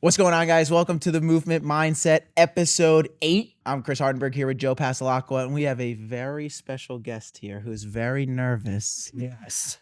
What's going on, guys? Welcome to the Movement Mindset, episode 8. I'm Chris Hardenberg here with Joe Pasalacqua, and we have a very special guest here who's very nervous. Yes.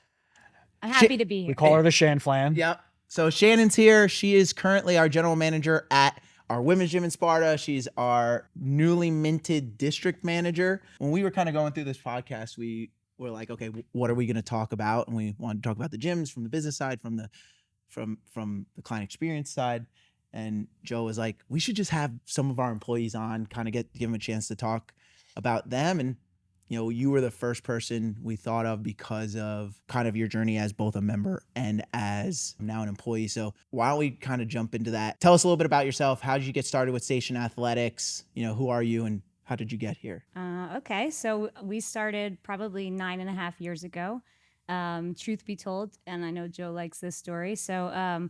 I'm happy to be here. We call her the Shan Flan. Yep. So Shannon's here. She is currently our general manager at our women's gym in Sparta. She's our newly minted district manager. When we were kind of going through this podcast, we were like, okay, what are we going to talk about? And we wanted to talk about the gyms from the business side, from the client experience side. And Joe was like, we should just have some of our employees on, kind of give them a chance to talk about them. And, you know, you were the first person we thought of because of kind of your journey as both a member and as now an employee. So why don't we kind of jump into that? Tell us a little bit about yourself. How did you get started with Station Athletics? You know, who are you and how did you get here? Okay, so we started probably 9.5 years ago, truth be told, and I know Joe likes this story. So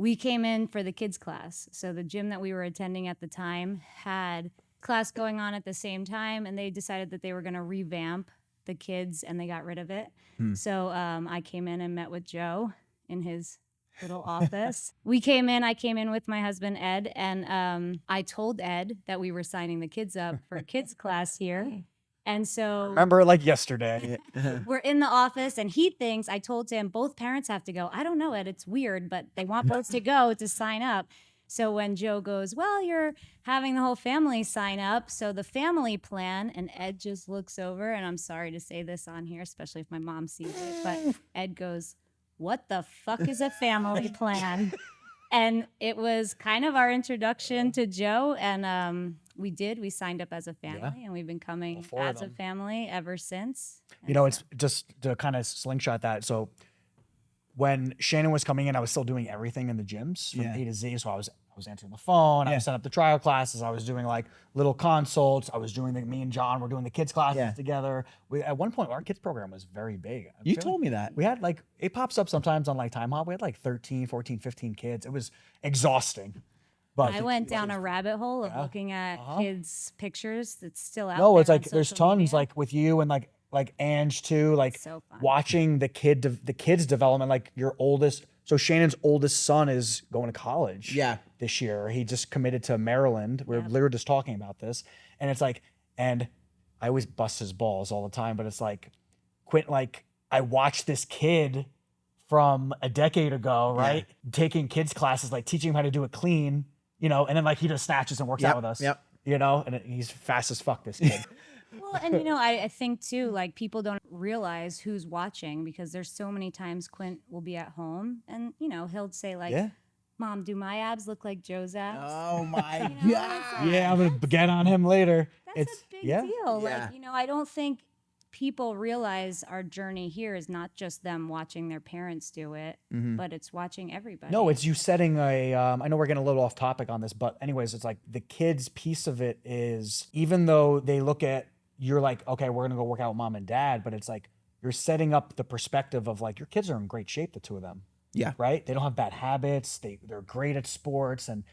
we came in for the kids class. So the gym that we were attending at the time had class going on at the same time, and they decided that they were going to revamp the kids, and they got rid of it. So I came in and met with Joe in his little office. I came in with my husband, Ed, and I told Ed that we were signing the kids up for kids class here. And so Remember it like yesterday. we're in the office and he thinks, I told him both parents have to go. I don't know, Ed, it's weird, but they want both to go to sign up. So when Joe goes, well, you're having the whole family sign up. So the family plan, and Ed just looks over, and I'm sorry to say this on here, especially if my mom sees it, but Ed goes, what the fuck is a family plan? And it was kind of our introduction to Joe. And we signed up as a family, and we've been coming as a family ever since. You know, it's just to kind of slingshot that. So when Shannon was coming in, I was still doing everything in the gyms from A to Z. So I was answering the phone. I was setting up the trial classes. I was doing like little consults. I was doing me and John were doing the kids classes together. At one point, our kids program was very big. You told me that. We had like, it pops up sometimes on like Time Hop. We had like 13, 14, 15 kids. It was exhausting. But I went down a rabbit hole of looking at kids' pictures that's still out No, there it's like on there's social tons media. like with you and like Ange too, like So fun. watching the kids development. Like your oldest, so Shannon's oldest son is going to college this year. He just committed to Maryland. We're literally just talking about this, and it's like, and I always bust his balls all the time, but it's like, like I watched this kid from a decade ago, right? Taking kids classes, like teaching him how to do it clean, you know, and then like he just snatches and works out with us, you know, and he's fast as fuck, this kid. Well, and you know, I think too, like people don't realize who's watching because there's so many times Quint will be at home and, you know, he'll say like, Mom, do my abs look like Joe's abs? Oh my God. Yeah, I'm going to get on him later. That's a big deal. Like, you know, I don't think people realize our journey here is not just them watching their parents do it, but it's watching everybody. No, it's you setting a, I know we're getting a little off topic on this, but anyways, it's like the kids piece of it is, even though they look at, you're like, okay, we're going to go work out with mom and dad, but it's like, you're setting up the perspective of like, your kids are in great shape, the two of them. Yeah. Right? They don't have bad habits. They're great at sports and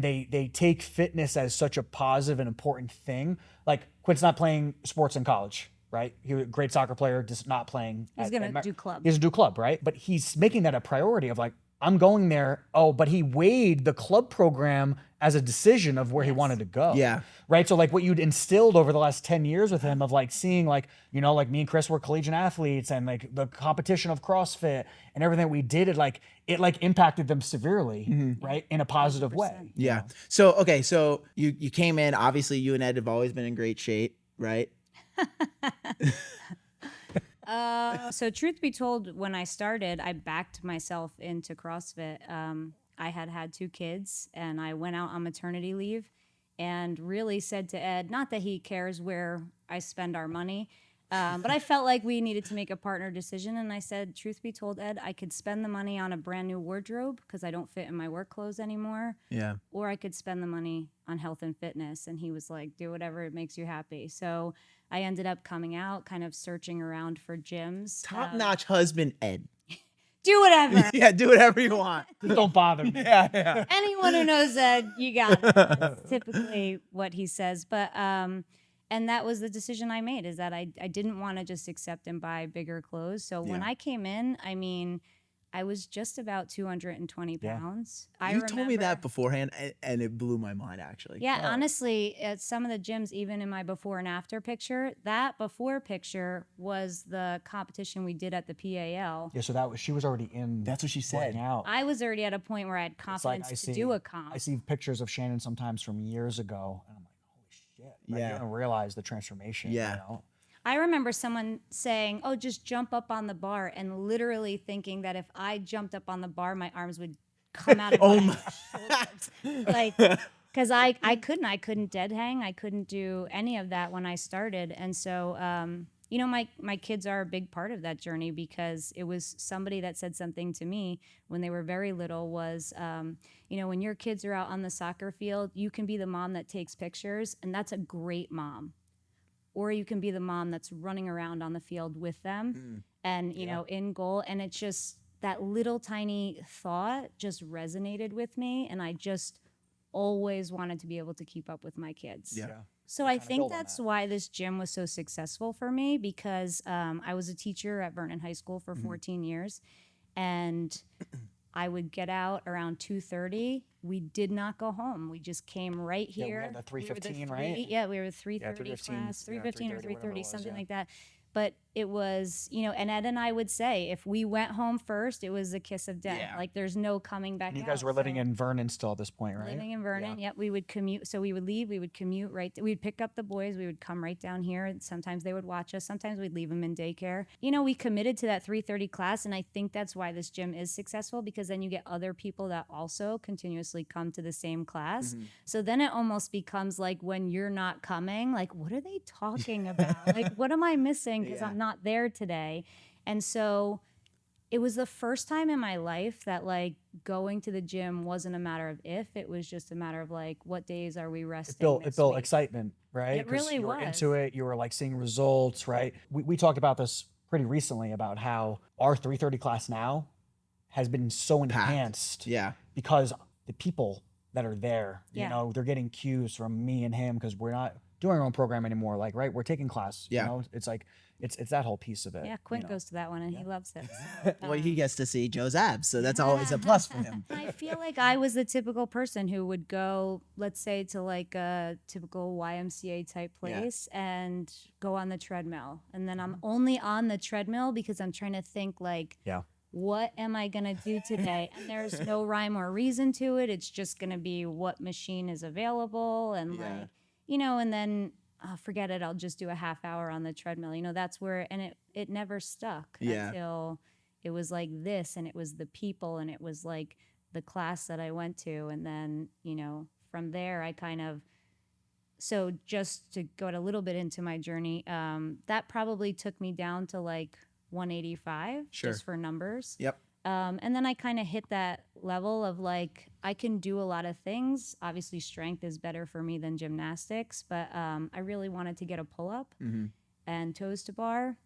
they take fitness as such a positive and important thing. Like Quint's not playing sports in college, right? He was a great soccer player, just not playing. He's going to do club. He's going to do club, right? But he's making that a priority of like, I'm going there. Oh, but he weighed the club program as a decision of where he wanted to go. Yeah. Right. So like what you'd instilled over the last 10 years with him of like seeing like, you know, like me and Chris were collegiate athletes and like the competition of CrossFit and everything we did, it like impacted them severely, right? In a positive 100%. Way. Yeah. So, okay. So you came in, obviously you and Ed have always been in great shape, right? So truth be told, when I started, I backed myself into CrossFit. I had 2 kids and I went out on maternity leave and really said to Ed, not that he cares where I spend our money, but I felt like we needed to make a partner decision. And I said, truth be told, Ed, I could spend the money on a brand new wardrobe because I don't fit in my work clothes anymore. Yeah. Or I could spend the money on health and fitness. And he was like, do whatever it makes you happy. So I ended up coming out, kind of searching around for gyms. Top-notch husband, Ed. Do whatever. Yeah, do whatever you want. Don't bother me. Yeah. Anyone who knows Ed, you got it. That's typically what he says. But and that was the decision I made, is that I didn't want to just accept and buy bigger clothes. So when I came in, I mean, I was just about 220 pounds. You told me that beforehand, and it blew my mind, actually. Yeah, honestly, at some of the gyms, even in my before and after picture, that before picture was the competition we did at the PAL. Yeah, so she was already in. That's what she said. Out. I was already at a point where I had confidence to do a comp. I see pictures of Shannon sometimes from years ago, and I'm like, holy shit. Right? You don't realize the transformation. Yeah. You know? I remember someone saying, oh, just jump up on the bar, and literally thinking that if I jumped up on the bar, my arms would come out of my shoulders. Like, because I couldn't dead hang. I couldn't do any of that when I started. And so, you know, my kids are a big part of that journey, because it was somebody that said something to me when they were very little was, you know, when your kids are out on the soccer field, you can be the mom that takes pictures, and that's a great mom. Or you can be the mom that's running around on the field with them and, you know, in goal. And it's just that little tiny thought just resonated with me. And I just always wanted to be able to keep up with my kids. Yeah. So I think that's why this gym was so successful for me, because I was a teacher at Vernon High School for 14 years. And I would get out around 2:30. We did not go home. We just came right here. Yeah, we had the 3:15, right? Yeah, we were 3:30 class, 3:15 or 3:30, something like that. But it was, you know, and Ed and I would say, if we went home first, it was a kiss of death. Like, there's no coming back. And you guys were living in Vernon still at this point, right? Living in Vernon, yep. We would commute. So we would leave. We would commute we'd pick up the boys. We would come right down here. Sometimes they would watch us. Sometimes we'd leave them in daycare. You know, we committed to that 3:30 class, and I think that's why this gym is successful, because then you get other people that also continuously come to the same class. So then it almost becomes like, when you're not coming, like, what are they talking about? Like, what am I missing? Because I'm not there today. And so it was the first time in my life that, like, going to the gym wasn't a matter of if, it was just a matter of, like, what days are we resting? It built excitement, right? It really you were was. into it. You were like seeing results, right? We talked about this pretty recently about how our 3:30 class now has been so enhanced. Yeah. Because the people that are there, you know, they're getting cues from me and him, because we're not doing our own program anymore. Like, right, we're taking class. You know, it's like it's that whole piece of it. Yeah, Quint goes to that one, and he loves it. Well, he gets to see Joe's abs, so that's always a plus for him. I feel like I was the typical person who would go, let's say, to like a typical YMCA type place and go on the treadmill, and then I'm only on the treadmill because I'm trying to think, like, what am I gonna do today? And there's no rhyme or reason to it. It's just gonna be what machine is available, and like, you know, and then forget it, I'll just do a half hour on the treadmill. You know, that's where, and it never stuck until it was like this, and it was the people, and it was like the class that I went to. And then, you know, from there I kind of, so just to go a little bit into my journey, that probably took me down to like 185, just for numbers. Yep. And then I kind of hit that level of, like, I can do a lot of things. Obviously, strength is better for me than gymnastics, but I really wanted to get a pull-up and toes to bar.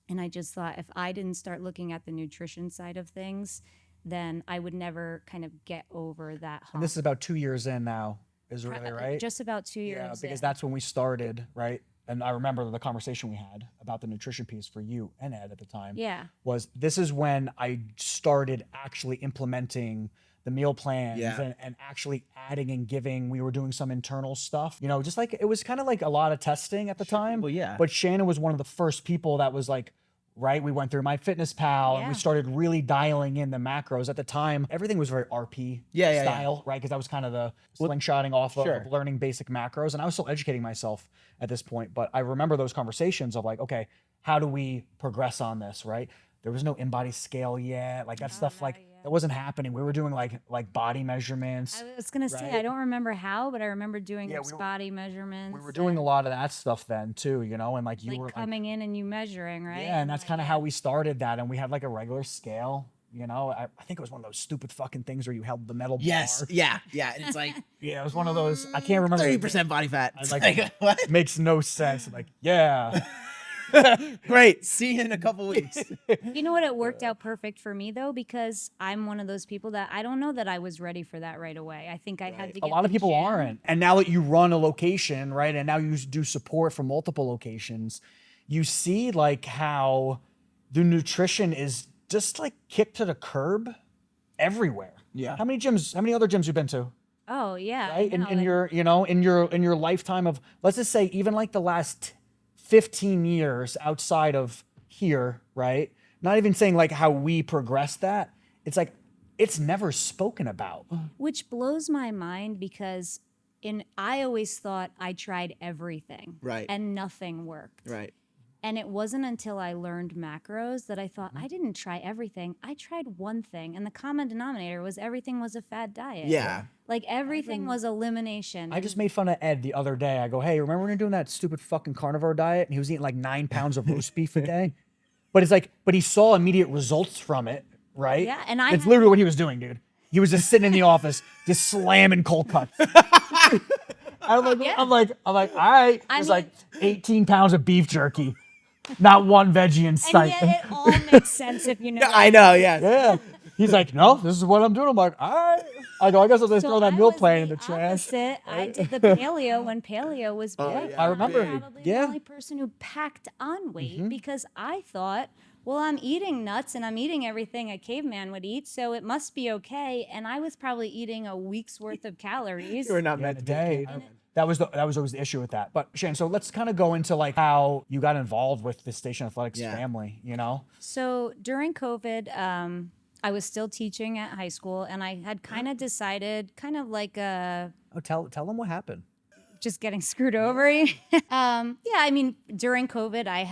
And I just thought, if I didn't start looking at the nutrition side of things, then I would never kind of get over that hump. And this is about 2 years in now, is really right? Just about 2 years Yeah, because in. that's when we started, right? And I remember the conversation we had about the nutrition piece for you and Ed at the time. Yeah. Was this is when I started actually implementing the meal plans and actually adding and giving. We were doing some internal stuff, you know, just like, it was kind of like a lot of testing at the time. Well, yeah. But Shannon was one of the first people that was like, right, we went through MyFitnessPal and we started really dialing in the macros. At the time, everything was very RP style, right? Because that was kind of the slingshotting off of learning basic macros. And I was still educating myself at this point. But I remember those conversations of like, okay, how do we progress on this, right? There was no InBody scale yet. Like that stuff, like that wasn't happening. We were doing like body measurements. I was gonna say, I don't remember how, but I remember doing body measurements. We were doing a lot of that stuff then too, you know, and like you were coming in and you measuring, right? Yeah, and that's kind of how we started that. And we had like a regular scale, you know. I think it was one of those stupid fucking things where you held the metal bar. Yeah. And it's like, yeah, it was one of those. I can't remember. 30% body fat. It's like, what? Makes no sense. Like, yeah. Great. See you in a couple weeks. You know what? It worked out perfect for me though, because I'm one of those people that I don't know that I was ready for that right away. I think I had to get a lot of people aren't. And now that you run a location, right, and now you do support for multiple locations, you see like how the nutrition is just like kicked to the curb everywhere. Yeah. How many other gyms you been to? Oh yeah. Right? I know, In like- your, in your lifetime of, let's just say even like the last 15 years outside of here, right? Not even saying like how we progressed that. It's like, it's never spoken about. which blows my mind because I always thought I tried everything. Right. And nothing worked. Right. And it wasn't until I learned macros that I thought I didn't try everything. I tried one thing, and the common denominator was everything was a fad diet. Yeah. Like everything was elimination. I just made fun of Ed the other day. I go, hey, remember when you were doing that stupid fucking carnivore diet? And he was eating like 9 pounds of roast beef a day. But it's like, but he saw immediate results from it, right? Yeah, and it's literally what he was doing, dude. He was just sitting in the office, just slamming cold cuts. I'm like, all right. It's like 18 pounds of beef jerky, not one veggie in sight. And yet it all makes sense if you know. I know, yeah. Yeah. He's like, no, this is what I'm doing. I'm like, all right. I go, I guess I'll just throw that meal was plan in the the trash. opposite. I did the paleo when paleo was big. yeah. I remember. I'm probably Yeah. the only person who packed on weight because I thought, well, I'm eating nuts and I'm eating everything a caveman would eat, so it must be okay. And I was probably eating a week's worth of calories. You were not Yeah, meant the to be. day. That was always the issue with that. But Shannon, so let's kind of go into like how you got involved with the Station Athletics family, you know? So during COVID, I was still teaching at high school, and I had kind of decided, kind of like Tell them what happened. just getting screwed over. Yeah, I mean, during COVID, I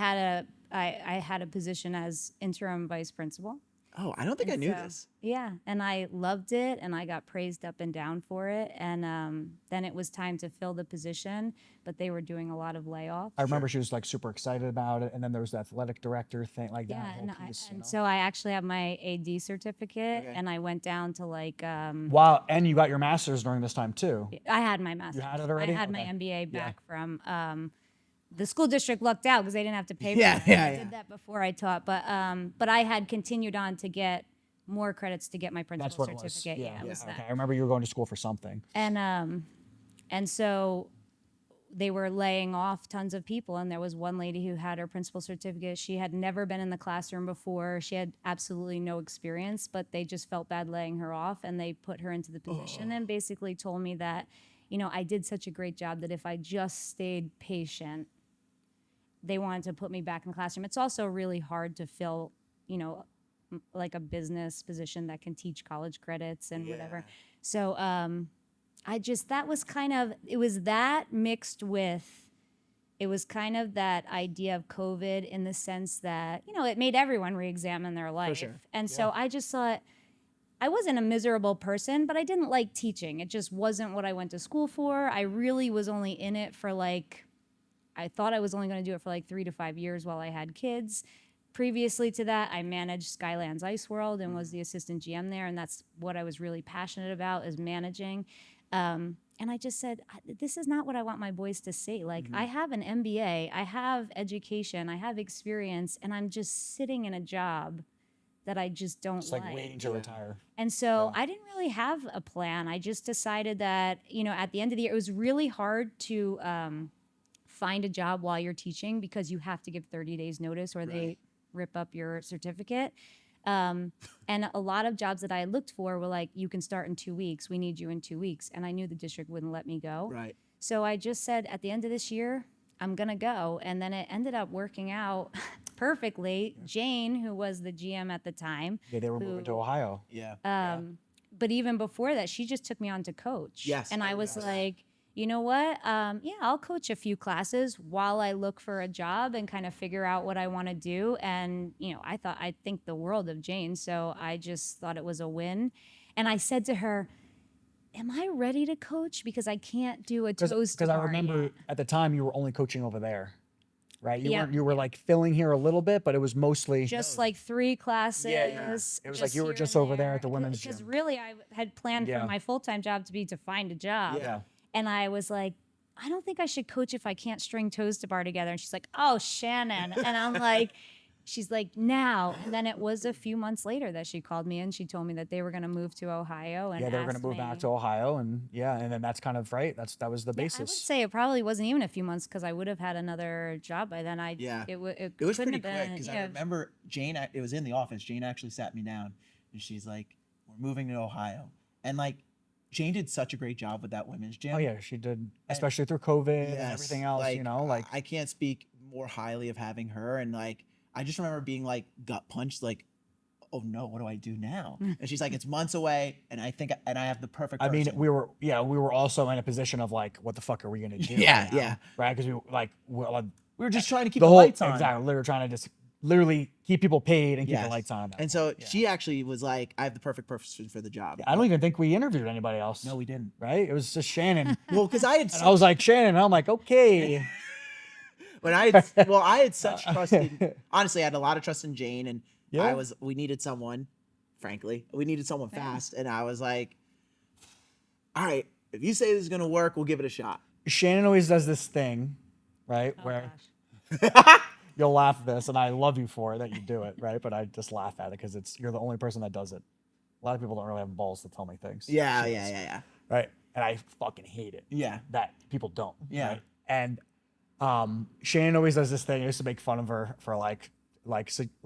had a position as interim vice principal. Oh, I don't think I knew this. Yeah, and I loved it, and I got praised up and down for it. And then it was time to fill the position, but they were doing a lot of layoffs. I remember she was like super excited about it. And then there was the athletic director thing, like Yeah, that whole and, piece. and so I actually have my AD certificate, and I went down to like. Wow. And you got your master's during this time too. I had my master's. You had it already? I had my Okay. MBA back from. The school district lucked out because they didn't have to pay for Yeah, it. yeah, I yeah. did that before I taught, but I had continued on to get more credits to get my That's principal what it was. certificate. Yeah. It was Okay. that. I remember you were going to school for something. And so they were laying off tons of people, and there was one lady who had her principal certificate. She had never been in the classroom before. She had absolutely no experience, but they just felt bad laying her off, and they put her into the position and basically told me that, I did such a great job that if I just stayed patient, they wanted to put me back in the classroom. It's also really hard to fill, like a business position that can teach college credits and whatever. So that was kind of, it was that mixed with, it was kind of that idea of COVID in the sense that, it made everyone re-examine their life. sure. And so I just thought, I wasn't a miserable person, but I didn't like teaching. It just wasn't what I went to school for. I really was only in it for I thought I was only going to do it for 3 to 5 years while I had kids. Previously to that, I managed Skylands Ice World and was the assistant GM there, and that's what I was really passionate about, is managing. And I just said, this is not what I want my boys to see. I have an MBA, I have education, I have experience, and I'm just sitting in a job that I just don't It's like waiting to retire. And so I didn't really have a plan. I just decided that, at the end of the year, it was really hard to find a job while you're teaching because you have to give 30 days notice or they rip up your certificate. And a lot of jobs that I looked for were like, you can start in 2 weeks. We need you in 2 weeks. And I knew the district wouldn't let me go. Right. So I just said, at the end of this year, I'm going to go. And then it ended up working out perfectly. Jane, who was the GM at the time. Yeah, they were moving to Ohio. Yeah. But even before that, she just took me on to coach. Yes. And I was like, you know what? I'll coach a few classes while I look for a job and kind of figure out what I want to do. And, I think the world of Jane. So I just thought it was a win. And I said to her, am I ready to coach? Because I can't do a toast. Because I remember at the time you were only coaching over there, right? Yeah. You were like filling here a little bit, but it was mostly just 3 classes. Yeah. It was like you were here just and over there at the women's Because gym. really, I had planned for my full-time job to be to find a job. Yeah. And I was like, I don't think I should coach if I can't string toes to bar together. And she's like, oh, Shannon. And I'm like, she's like, now. And then it was a few months later that she called me and she told me that they were going to move to Ohio. And Yeah, they were going to move back to Ohio, and then that's kind of right. That was the basis. I would say it probably wasn't even a few months because I would have had another job by then. It was pretty quick because I remember Jane. It was in the office. Jane actually sat me down and she's like, "We're moving to Ohio," and like Jane did such a great job with that women's gym. Oh yeah, she did, especially through COVID and everything else. Like I can't speak more highly of having her, and like I just remember being like gut punched, like, oh no, what do I do now? And she's like, it's months away, and I have the perfect person. I mean, we were also in a position of like, what the fuck are we gonna do? Right? Because we were just trying to keep the lights on. Exactly, we were trying to just literally keep people paid and keep the lights on. And so she actually was like, I have the perfect person for the job. Yeah, I don't even think we interviewed anybody else. No, we didn't. Right? It was just Shannon. Well, because I was like, Shannon, and I'm like, okay. When I had such trust in, honestly, I had a lot of trust in Jane, and we needed someone, frankly. We needed someone fast. And I was like, all right, if you say this is going to work, we'll give it a shot. Shannon always does this thing, right? Where you'll laugh at this, and I love you for it that you do it, right? But I just laugh at it because you're the only person that does it. A lot of people don't really have balls to tell me things. Yeah. Right? And I fucking hate it. Yeah. That people don't. Yeah. Right? And Shannon always does this thing. I used to make fun of her for like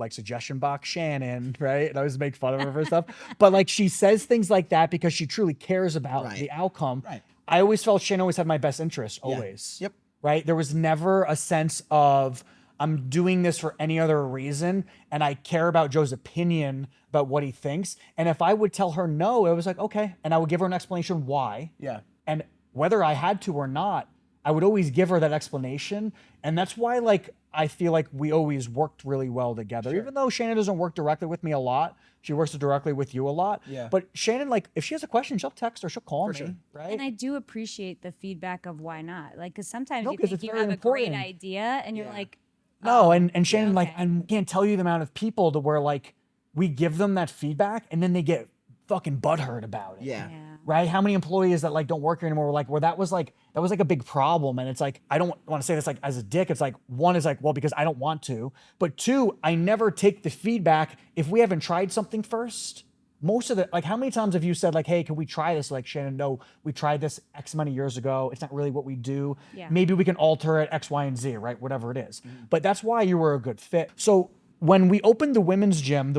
suggestion box Shannon, right? And I always make fun of her for stuff. But like she says things like that because she truly cares about the outcome. Right. I always felt Shannon always had my best interest, always. Yep. Right? There was never a sense of I'm doing this for any other reason, and I care about Joe's opinion about what he thinks. And if I would tell her no, it was like, okay. And I would give her an explanation why. Yeah. And whether I had to or not, I would always give her that explanation. And that's why, like, I feel like we always worked really well together. Sure. Even though Shannon doesn't work directly with me a lot, she works directly with you a lot. Yeah. But Shannon, like, if she has a question, she'll text or she'll call me, right? And I do appreciate the feedback of why not. Like, because sometimes you think you have a great idea and you're like, no, and Shannon, like, I can't tell you the amount of people to where, like, we give them that feedback and then they get fucking butthurt about it. Yeah. Right? How many employees that like don't work here anymore were like, that was like a big problem. And it's like, I don't want to say this like as a dick. It's like, one is like, well, because I don't want to. But two, I never take the feedback if we haven't tried something first. Most of the, like, how many times have you said like, hey, can we try this? Like, Shannon, no, we tried this X amount of years ago. It's not really what we do. Yeah. Maybe we can alter it X, Y, and Z, right? Whatever it is. But that's why you were a good fit. So when we opened the women's gym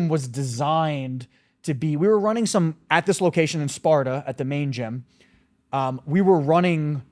was designed to be, we were running some, at this location in Sparta, at the main gym, we were running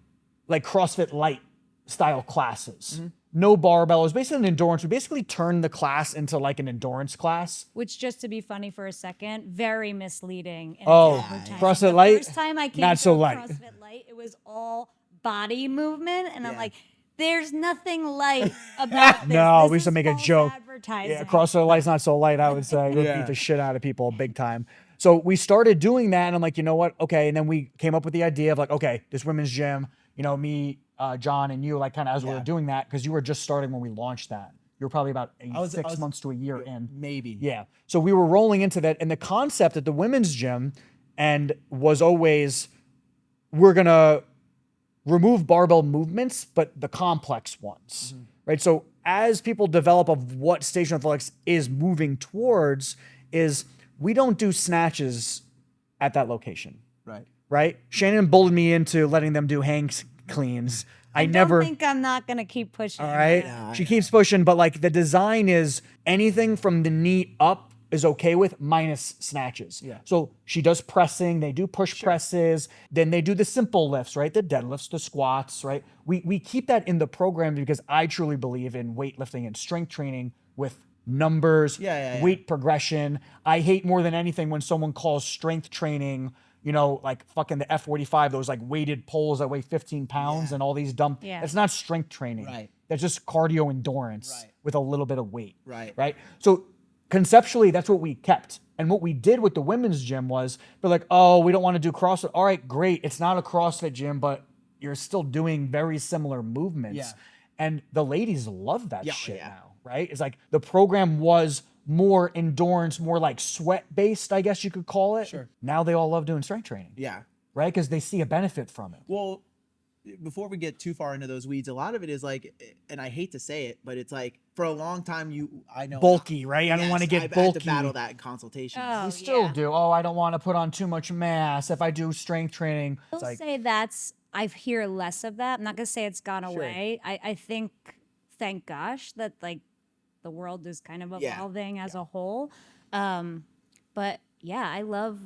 like CrossFit light style classes. No barbell. It was basically an endurance. We basically turned the class into like an endurance class. Which, just to be funny for a second, very misleading. CrossFit light? First time I came not to so light. CrossFit light, it was all body movement. And I'm like, there's nothing light about this. No, this we used to make a joke. Yeah, CrossFit light's not so light, I would say. It would beat the shit out of people big time. So we started doing that, and I'm like, you know what? Okay. And then we came up with the idea of like, okay, this women's gym, you know, me, John, and you, like, kind of as we were doing that, because you were just starting when we launched that. You were probably about 6 months to a year in. Maybe. Yeah. So we were rolling into that. And the concept at the women's gym was always, we're going to remove barbell movements, but the complex ones, right? So as people develop of what Station Athletics is moving towards is we don't do snatches at that location. Right? Shannon bullied me into letting them do hang cleans. I never think I'm not going to keep pushing. All right. Yeah, she keeps pushing, but like the design is anything from the knee up is okay with minus snatches. Yeah. So she does pressing, they do push presses, then they do the simple lifts, right? The deadlifts, the squats, right? We keep that in the program because I truly believe in weightlifting and strength training with numbers, weight progression. I hate more than anything when someone calls strength training, you know, like fucking the F45, those like weighted poles that weigh 15 pounds and all these dumb. It's not strength training. Right. That's just cardio endurance with a little bit of weight. Right. So conceptually, that's what we kept. And what we did with the women's gym was we're like, oh, we don't want to do CrossFit. All right, great. It's not a CrossFit gym, but you're still doing very similar movements. Yeah. And the ladies love that shit now, right? It's like the program was more endurance, more like sweat-based, I guess you could call it. Sure. Now they all love doing strength training. Yeah. Right? Because they see a benefit from it. Well, before we get too far into those weeds, a lot of it is like, and I hate to say it, but it's like for a long time I know bulky, right? I don't want to get I've bulky. had to battle that in consultations. Oh, We still yeah. do. Oh, I don't want to put on too much mass. If I do strength training, I'll say I hear less of that. I'm not gonna say it's gone away. I think, thank gosh, that like the world is kind of evolving as a whole. But yeah, I love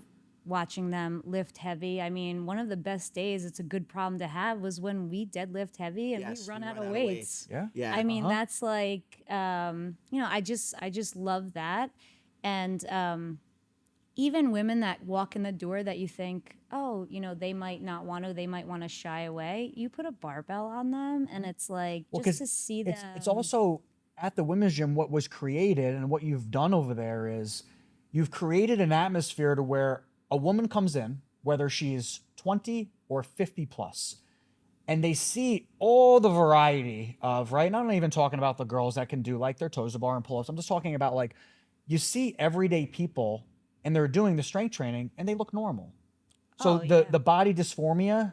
watching them lift heavy. I mean, one of the best days, it's a good problem to have, was when we deadlift heavy and we run out of weights. Yeah. I mean, that's like, I just love that. And even women that walk in the door that you think, oh, they might not want to, they might want to shy away. You put a barbell on them, and it's like just to see them. It's also at the women's gym. What was created and what you've done over there is you've created an atmosphere to where a woman comes in, whether she's 20 or 50 plus, and they see all the variety of, right? And I'm not even talking about the girls that can do like their toes to bar and pull-ups. I'm just talking about like, you see everyday people and they're doing the strength training and they look normal. So the body dysphoria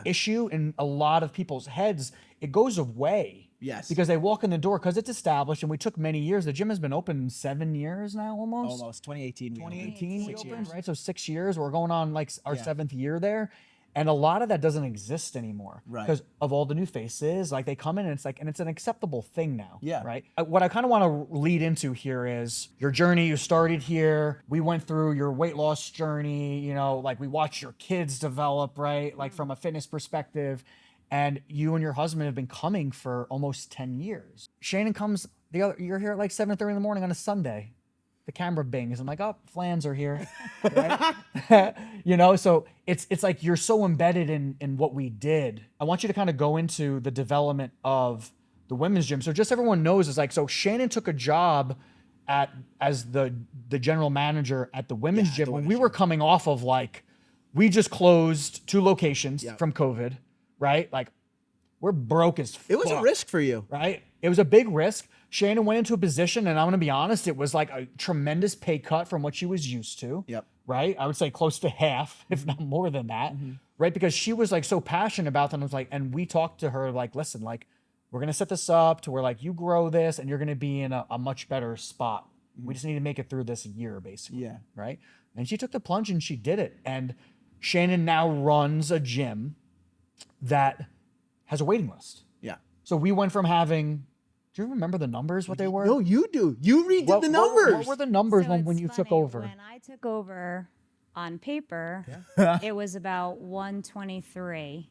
issue in a lot of people's heads, it goes away. Yes. Because they walk in the door, because it's established, and we took many years. The gym has been open 7 years now, almost. Almost 2018. 2018 we opened, years. right? So 6 years. We're going on like our 7th year there. And a lot of that doesn't exist anymore. Right. Because of all the new faces. Like they come in and it's like, and it's an acceptable thing now. Yeah. Right. What I kind of want to lead into here is your journey. You started here. We went through your weight loss journey. Like we watched your kids develop, right? Like from a fitness perspective. And you and your husband have been coming for almost 10 years. Shannon comes you're here at like 7:30 in the morning on a Sunday. The camera bings. I'm like, oh, Flans are here. Right? So it's like you're so embedded in what we did. I want you to kind of go into the development of the women's gym. So just everyone knows, it's like, so Shannon took a job as the general manager at the women's gym when we were coming off of like, we just closed 2 locations from COVID, right? Like we're broke as fuck. It was a risk for you. Right? It was a big risk. Shannon went into a position, and I'm going to be honest, it was like a tremendous pay cut from what she was used to. Yep. Right? I would say close to half, if not more than that. Right? Because she was like so passionate about them. It was like, and we talked to her like, listen, like we're going to set this up to where like you grow this and you're going to be in a much better spot. We just need to make it through this year, basically. Yeah. Right? And she took the plunge and she did it. And Shannon now runs a gym that has a waiting list. Yeah. So we went from having, do you remember the numbers, what they were? No, you do. You redid the numbers. What were the numbers So when it's you took funny, over? When I took over on paper, it was about 123.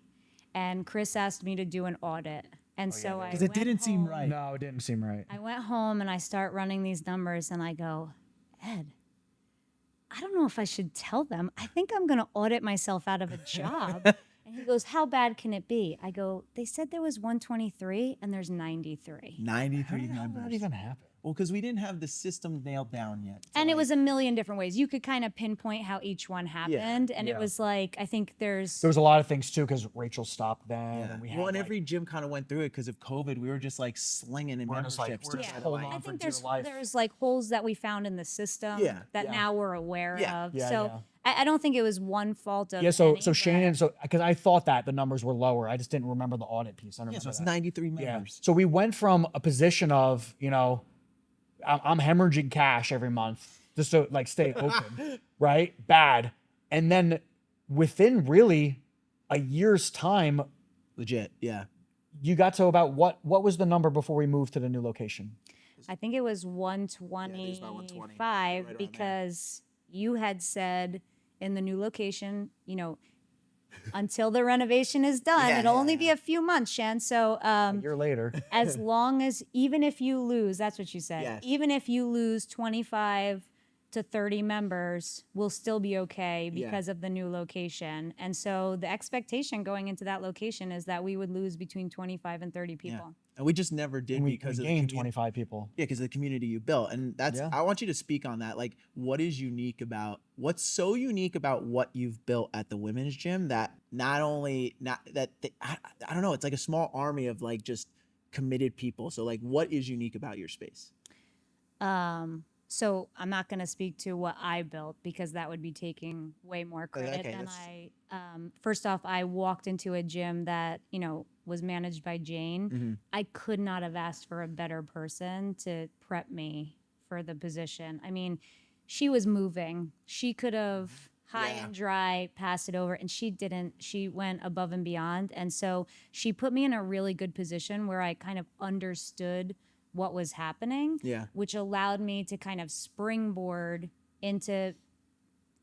And Chris asked me to do an audit. And so I Because it didn't seem right. No, it didn't seem right. I went home and I start running these numbers and I go, Ed, I don't know if I should tell them. I think I'm going to audit myself out of a job. And he goes, how bad can it be? I go, they said there was 123 and there's 93. 93 How did numbers. that even happen? Well, because we didn't have the system nailed down yet. And it was a million different ways. You could kind of pinpoint how each one happened. And Yeah. it was like, I think There was a lot of things too, because Rachel stopped then. Yeah. And we had Well, and like, every gym kind of went through it because of COVID. We were just like slinging in We're just like, memberships. we're to just try to, holding like- I on for think dear life. there's like holes that we found in the system that now we're aware of. Yeah, so yeah. I don't think it was one fault of so any, but- Shannon, because I thought that the numbers were lower. I just didn't remember the audit piece. I don't Yeah, so remember it's that. 93 Yeah. members. So we went from a position of, I'm hemorrhaging cash every month just to like stay open, right? Bad. And then within really a year's time, Legit, yeah. you got to about what was the number before we moved to the new location? I think it was 125 right around there. because you had said in the new location, until the renovation is done, it'll only be a few months, Shan. So A year later. as long as, even if you lose, that's what you said, Yes. even if you lose 25 to 30 members, we'll still be okay because of the new location. And so the expectation going into that location is that we would lose between 25 and 30 people. Yeah. And we just never did And we because of the gained community. 25 people. Yeah, because of the community you built. And that's, I want you to speak on that. Like, what's so unique about what you've built at the women's gym that I don't know, it's like a small army of like just committed people. So like, what is unique about your space? So I'm not going to speak to what I built because that would be taking way more credit Okay, than I. First off, I walked into a gym that was managed by Jane. I could not have asked for a better person to prep me for the position. I mean, she was moving. She could have high Yeah. and dry passed it over, and she didn't. She went above and beyond, and so she put me in a really good position where I kind of understood what was happening, Yeah. which allowed me to kind of springboard into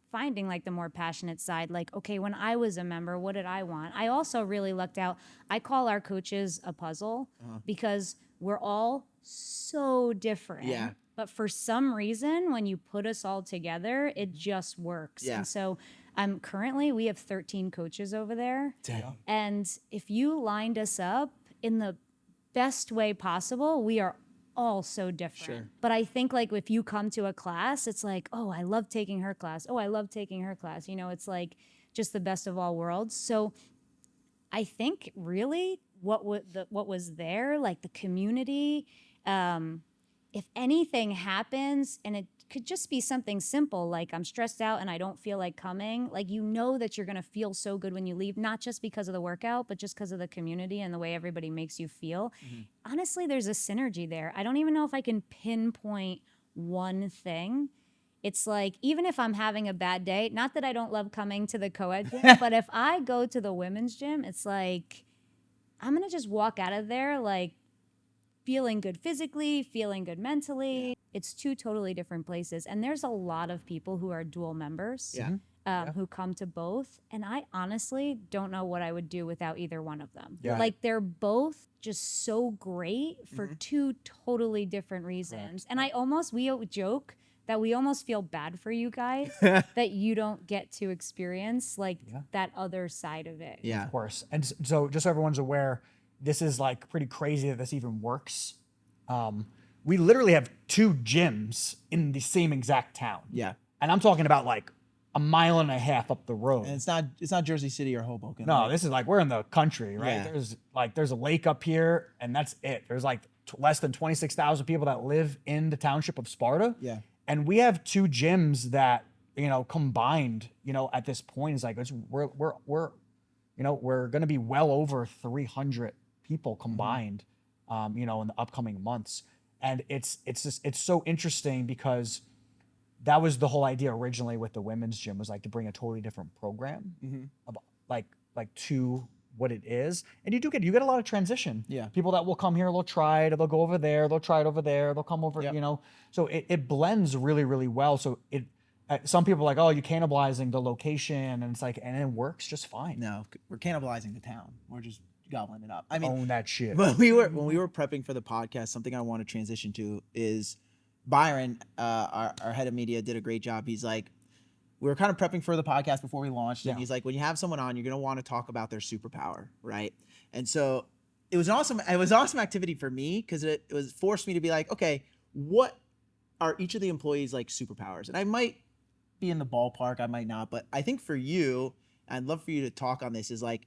finding like the more passionate side. Like, okay, when I was a member, what did I want? I also really lucked out. I call our coaches a puzzle because we're all so different. Yeah. But for some reason, when you put us all together, it just works. Yeah. And so currently we have 13 coaches over there. Damn. And if you lined us up in the best way possible, we are all so different. Sure. But I think like if you come to a class, it's like, oh, I love taking her class. Oh, I love taking her class. It's like just the best of all worlds. So I think really what was there, like the community, if anything happens, and it could just be something simple, like I'm stressed out and I don't feel like coming, like that you're gonna feel so good when you leave, not just because of the workout, but just because of the community and the way everybody makes you feel. Honestly, there's a synergy there. I don't even know if I can pinpoint one thing. It's like, even if I'm having a bad day, not that I don't love coming to the co-ed gym, but if I go to the women's gym, it's like, I'm going to just walk out of there like feeling good physically, feeling good mentally. Yeah. It's two totally different places. And there's a lot of people who are dual members who come to both. And I honestly don't know what I would do without either one of them. Yeah. Like they're both just so great for two totally different reasons. Right. And we joke that we almost feel bad for you guys that you don't get to experience like that other side of it. Yeah. Of course. And so just so everyone's aware, this is like pretty crazy that this even works. We literally have 2 gyms in the same exact town. Yeah. And I'm talking about like a mile and a half up the road. And it's not Jersey City or Hoboken. No, this is like, we're in the country, right? Yeah. There's a lake up here and that's it. There's like less than 26,000 people that live in the township of Sparta. Yeah. And we have 2 gyms that, combined, at this point is like, we're going to be well over 300 people combined, in the upcoming months. And it's so interesting because that was the whole idea originally with the women's gym, was like to bring a totally different program of like to what it is. And you get a lot of transition. Yeah. People that will come here, they'll try it, they'll go over there, they'll try it over there, they'll come over, so it blends really, really well. So some people are like, oh, you're cannibalizing the location, and it's like, and it works just fine. No, we're cannibalizing the town. We're just gobbling it up. I mean, own that shit. When we were prepping for the podcast, something I want to transition to is Byron, our head of media, did a great job. He's like, we were kind of prepping for the podcast before we launched, and he's like, when you have someone on, you're gonna want to talk about their superpower, right? And so it was an awesome activity for me because it was forced me to be like, okay, what are each of the employees like superpowers? And I might be in the ballpark, I might not, but I think for you, I'd love for you to talk on this, is like,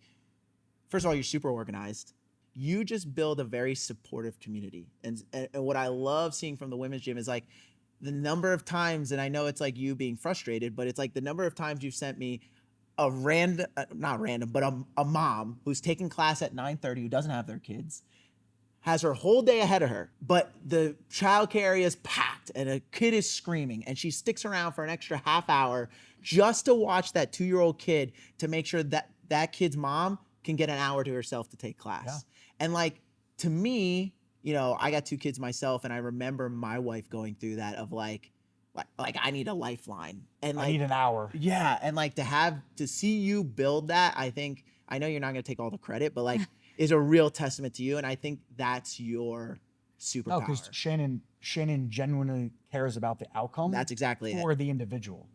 first of all, you're super organized. You just build a very supportive community. And what I love seeing from the women's gym is like the number of times, and I know it's like you being frustrated, but it's like the number of times you've sent me a mom who's taking class at 9:30 who doesn't have their kids, has her whole day ahead of her, but the childcare area is packed and a kid is screaming, and she sticks around for an extra half hour just to watch that 2-year-old kid to make sure that that kid's mom can get an hour to herself to take class. Yeah. And like, to me, I got 2 kids myself, and I remember my wife going through that of like I need a lifeline, and like, I need an hour. Yeah. And like to see you build that, I know you're not going to take all the credit, but like is a real testament to you. And I think that's your superpower. No, because Shannon genuinely cares about the outcome. That's exactly for the individual.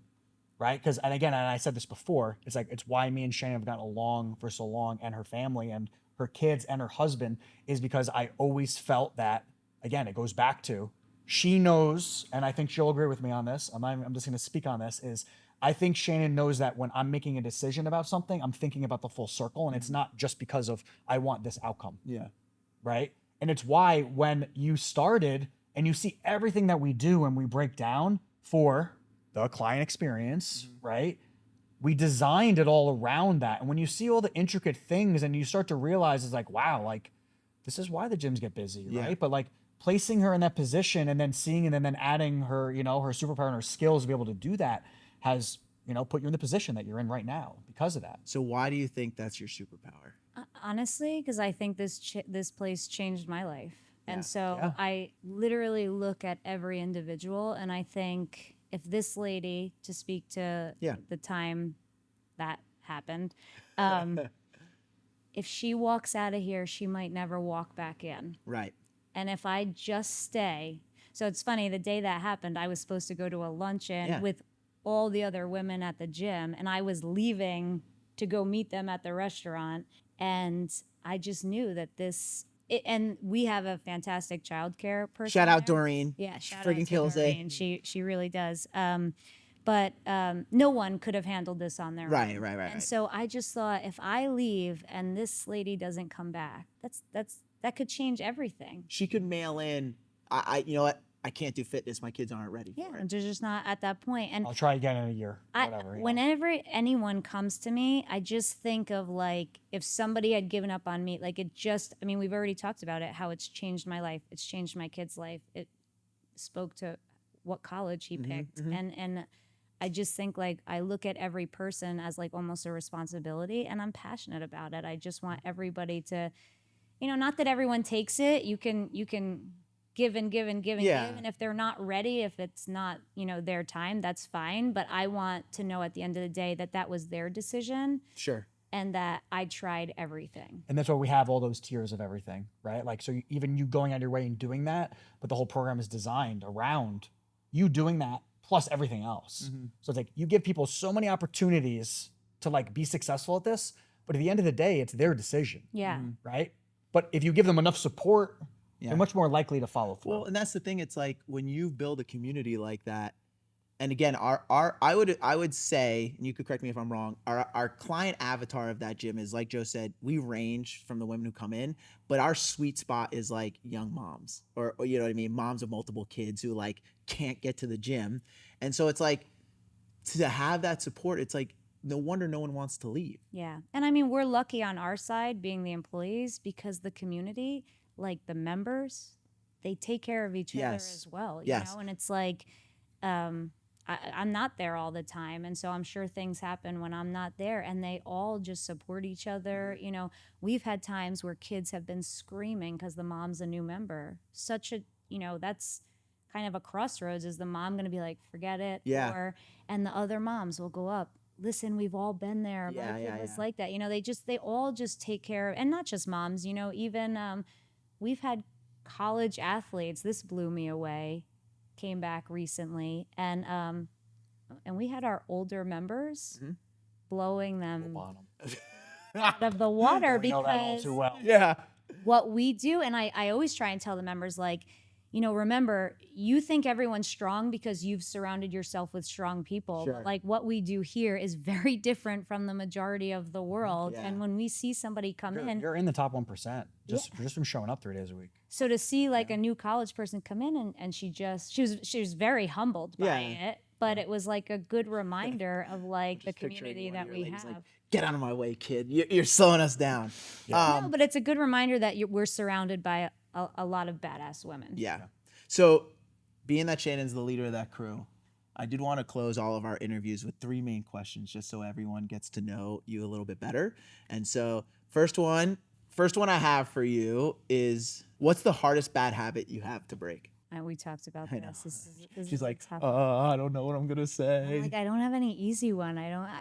Right? Because, and again, and I said this before, it's like, it's why me and Shannon have gotten along for so long, and her family and her kids and her husband, is because I always felt that, again, it goes back to, she knows, and I think she'll agree with me on this, I'm just going to speak on this, is I think Shannon knows that when I'm making a decision about something, I'm thinking about the full circle, and it's not just because of, I want this outcome. Yeah. Right? And it's why when you started, and you see everything that we do and we break down for the client experience, right? We designed it all around that. And when you see all the intricate things and you start to realize it's like, wow, like this is why the gyms get busy, right? But like placing her in that position and then seeing and then adding her, you know, her superpower and her skills to be able to do that has, you know, put you in the position that you're in right now because of that. So why do you think that's your superpower? Honestly, because I think this place changed my life. And so Yeah. I literally look at every individual and I think if this lady, to speak to the time that happened, if she walks out of here, she might never walk back in. Right. And if I just stay, so it's funny, the day that happened, I was supposed to go to a luncheon with all the other women at the gym, and I was leaving to go meet them at the restaurant. And I just knew that and we have a fantastic childcare person. Shout out there. Doreen. Yeah, shout Friggin' out to kills it. Doreen. She really does. But no one could have handled this on their own. Right. And so I just thought, if I leave and this lady doesn't come back, that could change everything. She could mail in. I you know what? I can't do fitness. My kids aren't ready. Yeah, for it. and they're just not at that point. And I'll try again in a year. Whatever. whenever anyone comes to me, I just think of like if somebody had given up on me, like I mean, we've already talked about it, how it's changed my life. It's changed my kid's life. It spoke to what college he picked. And I just think like I look at every person as like almost a responsibility, and I'm passionate about it. I just want everybody to, you know, not that everyone takes it. You can give and give and give and give. And if they're not ready, if it's not, you know, their time, that's fine. But I want to know at the end of the day that was their decision. Sure. And that I tried everything. And that's why we have all those tiers of everything, right? Like, so even you going out of your way and doing that, but the whole program is designed around you doing that plus everything else. So it's like you give people so many opportunities to like be successful at this, but at the end of the day, it's their decision. Yeah. Right? But if you give them enough support, they're much more likely to follow through. Well, and that's the thing. It's like when you build a community like that, and again, I would say, and you could correct me if I'm wrong, our client avatar of that gym is, like Joe said, we range from the women who come in, but our sweet spot is like young moms or you know what I mean, moms of multiple kids who like can't get to the gym. And so it's like to have that support, it's like no wonder no one wants to leave. Yeah. And I mean, we're lucky on our side being the employees because the community, like the members, they take care of each other as well, you know? And it's like, I'm not there all the time. And so I'm sure things happen when I'm not there, and they all just support each other. You know, we've had times where kids have been screaming because the mom's a new member. Such a, you know, that's kind of a crossroads. Is the mom going to be like, forget it? Yeah. And the other moms will go up. Listen, we've all been there. My kid was like that. You know, they all just take care of, and not just moms, you know, even we've had college athletes. This blew me away. Came back recently, and we had our older members blowing them out of the water We know that all because too well. what we do, and I always try and tell the members, like, you know, remember, you think everyone's strong because you've surrounded yourself with strong people. Sure. But like what we do here is very different from the majority of the world. And when we see somebody come in, You're in the top 1% just from showing up 3 days a week. so to see like a new college person come in and she was very humbled by it, but it was like a good reminder of like the community that we have. Like, get out of my way, kid. You're slowing us down. No, but it's a good reminder that we're surrounded by a lot of badass women. Yeah. So being that Shannon's the leader of that crew, I did want to close all of our interviews with 3 main questions just so everyone gets to know you a little bit better. And so first one I have for you is, what's the hardest bad habit you have to break? We talked about this. This She's is like, tough. I don't know what I'm going to say. Like, I don't have any easy one.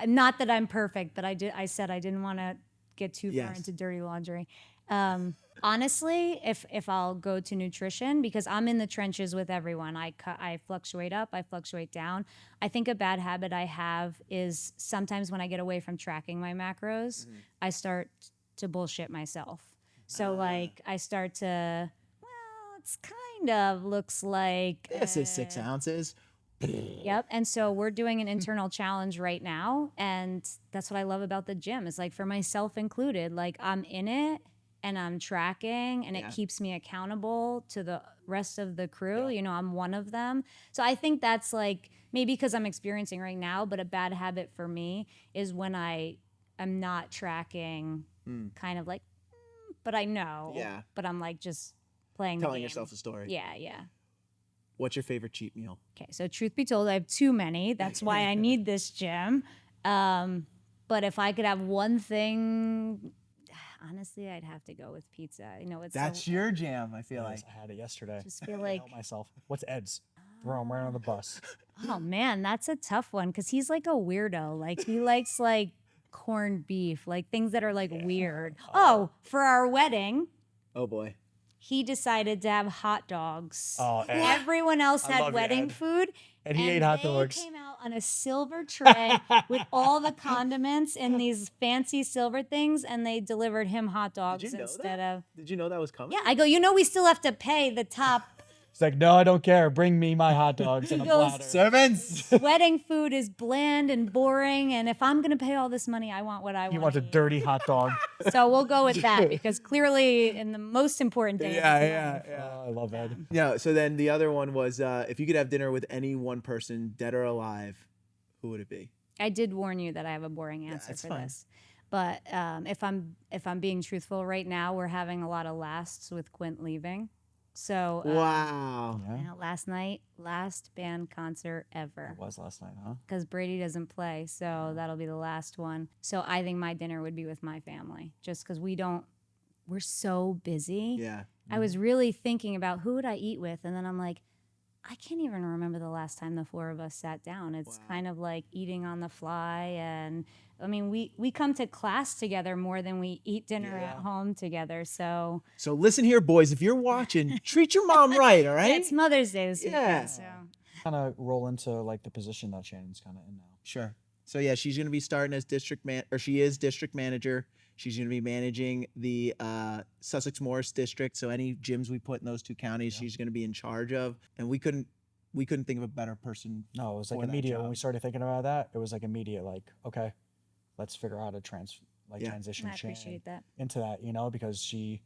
Not that I'm perfect, but I said I didn't want to get too far into dirty laundry. Honestly, if I'll go to nutrition, because I'm in the trenches with everyone. I fluctuate up, I fluctuate down. I think a bad habit I have is sometimes when I get away from tracking my macros, I start to bullshit myself. So like I start to, well, it's kind of looks like This is 6 ounces. Yep. And so we're doing an internal challenge right now. And that's what I love about the gym. It's like, for myself included, like I'm in it and I'm tracking, and it keeps me accountable to rest of the crew. You know, I'm one of them. So I think that's like maybe because I'm experiencing right now, but a bad habit for me is when I'm not tracking kind of like, but I know. Yeah. But I'm like just playing Telling the game. yourself a story. Yeah, yeah. What's your favorite cheat meal? Okay, so truth be told, I have too many. That's why I need this gym. But if I could have one thing, honestly, I'd have to go with pizza. You know, That's your jam, I feel like. I had it yesterday. Just feel like Help myself. What's Ed's? Throw him right on the bus. oh man, that's a tough one because he's like a weirdo. Like he likes like corned beef, like things that are like weird. Oh, for our wedding, Oh boy. he decided to have hot dogs. Oh, Ed. Everyone else I had love you, wedding Ed. food. And he ate hot dogs. They came out on a silver tray with all the condiments in these fancy silver things, and they delivered him hot dogs Did you know instead that? of. Did you know that was coming? Yeah, I go, you know, we still have to pay the top. It's like, no, I don't care. Bring me my hot dogs in a He goes, platter. Servants. wedding food is bland and boring, and if I'm going to pay all this money, I want what I want. He wants a dirty hot dog. So we'll go with that because clearly in the most important day. Oh, I love Ed. Yeah. So then the other one was if you could have dinner with any one person, dead or alive, who would it be? I did warn you that I have a boring answer that's for fine. this. But if I'm being truthful right now, we're having a lot of lasts with Quint leaving. So Wow. you know, last band concert ever. It was last night, huh? Because Brady doesn't play, so that'll be the last one. So I think my dinner would be with my family, just because we're so busy. Yeah. I was really thinking about who would I eat with, and then I'm like, I can't even remember the last time the four of us sat down. It's kind of like eating on the fly, and I mean, we come to class together more than we eat dinner at home together. So listen here, boys. If you're watching, treat your mom right. All right. it's Mother's Day this Yeah. weekend. So Kind of roll into like the position that Shannon's kind of in now. Sure. So yeah, she's gonna be starting as she is district manager. She's gonna be managing the Sussex Morris district. So any gyms we put in those two counties, she's gonna be in charge of. And we couldn't think of a better person. No, it was like for that immediate when job. we started thinking about that. It was like immediate, like, okay, let's figure out how to transition I Shannon appreciate that. into that, you know, because she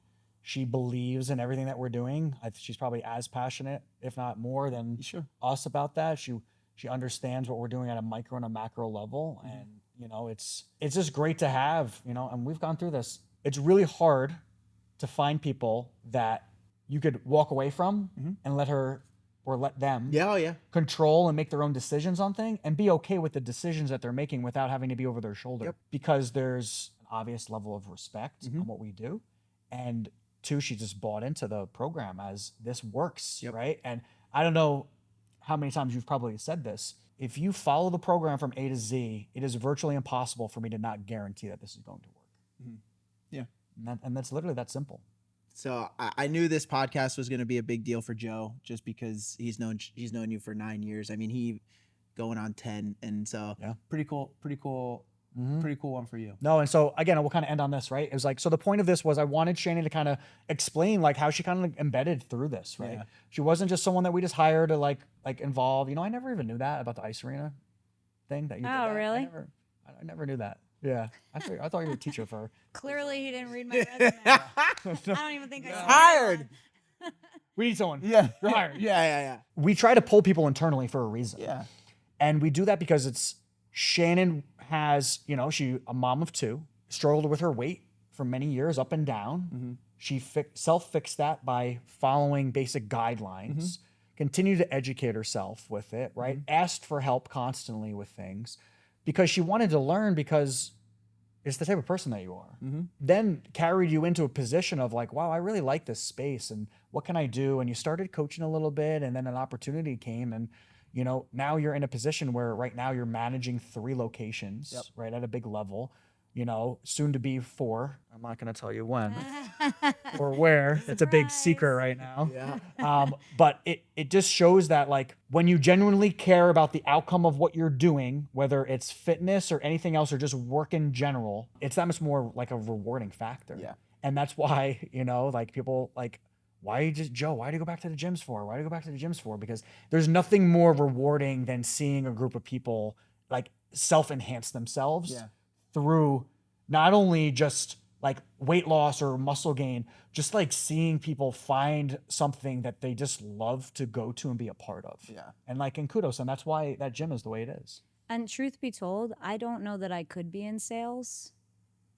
believes in everything that we're doing. She's probably as passionate, if not more, than us about that. She understands what we're doing at a micro and a macro level, and you know, it's just great to have, you know. And we've gone through this. It's really hard to find people that you could walk away from and let them control and make their own decisions on things and be okay with the decisions that they're making without having to be over their shoulder, because there's an obvious level of respect on what we do. And two, she just bought into the program as this works, right? And I don't know how many times you've probably said this. If you follow the program from A to Z, it is virtually impossible for me to not guarantee that this is going to work. Yeah. And that's literally that simple. So I knew this podcast was going to be a big deal for Joe, just because he's known you for 9 years. I mean, he going on 10, and so pretty cool one for you. No, and so again, we'll kind of end on this, right? It was like, so the point of this was I wanted Shannon to kind of explain like how she kind of like embedded through this, right? Yeah. She wasn't just someone that we just hired to like involve. You know, I never even knew that about the ice arena thing that you did. Oh, that. really? I never knew that. Yeah, I thought you were a teacher for her. Clearly, he didn't read my resume. I don't even think I Hired. We need someone. Yeah. You're hired. Yeah. We try to pull people internally for a reason. Yeah. And we do that because it's Shannon has, you know, she a mom of two, struggled with her weight for many years, up and down. She self-fixed that by following basic guidelines, continued to educate herself with it, right? Asked for help constantly with things because she wanted to learn, because it's the type of person that you are. Then carried you into a position of like, wow, I really like this space and what can I do? And you started coaching a little bit, and then an opportunity came, and you know, now you're in a position where right now you're managing 3 locations, right, at a big level, you know, soon to be 4. I'm not going to tell you when or where. It's a big secret right now. Yeah. But it just shows that like when you genuinely care about the outcome of what you're doing, whether it's fitness or anything else or just work in general, it's that much more like a rewarding factor. Yeah. And that's why, you know, like people like, why do you go back to the gyms for? Why do you go back to the gyms for? Because there's nothing more rewarding than seeing a group of people like self-enhance themselves through not only just like weight loss or muscle gain, just like seeing people find something that they just love to go to and be a part of. Yeah. And like, and kudos. And that's why that gym is the way it is. And truth be told, I don't know that I could be in sales,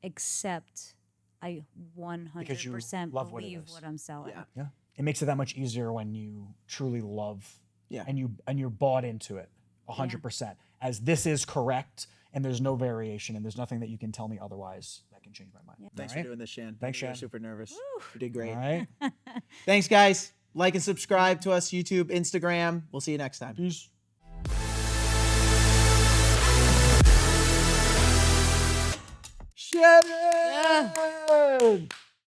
except I 100% love what it believe is. what I'm selling. Yeah. Yeah. It makes it that much easier when you truly love Yeah. and you're bought into it 100%, as this is correct and there's no variation and there's nothing that you can tell me otherwise that can change my mind. Yeah. Thanks All right? for doing this, Shan. Thanks, We're Shan. super nervous. You did great. All right. Thanks, guys. Like and subscribe to us, YouTube, Instagram. We'll see you next time. Peace. Shannon!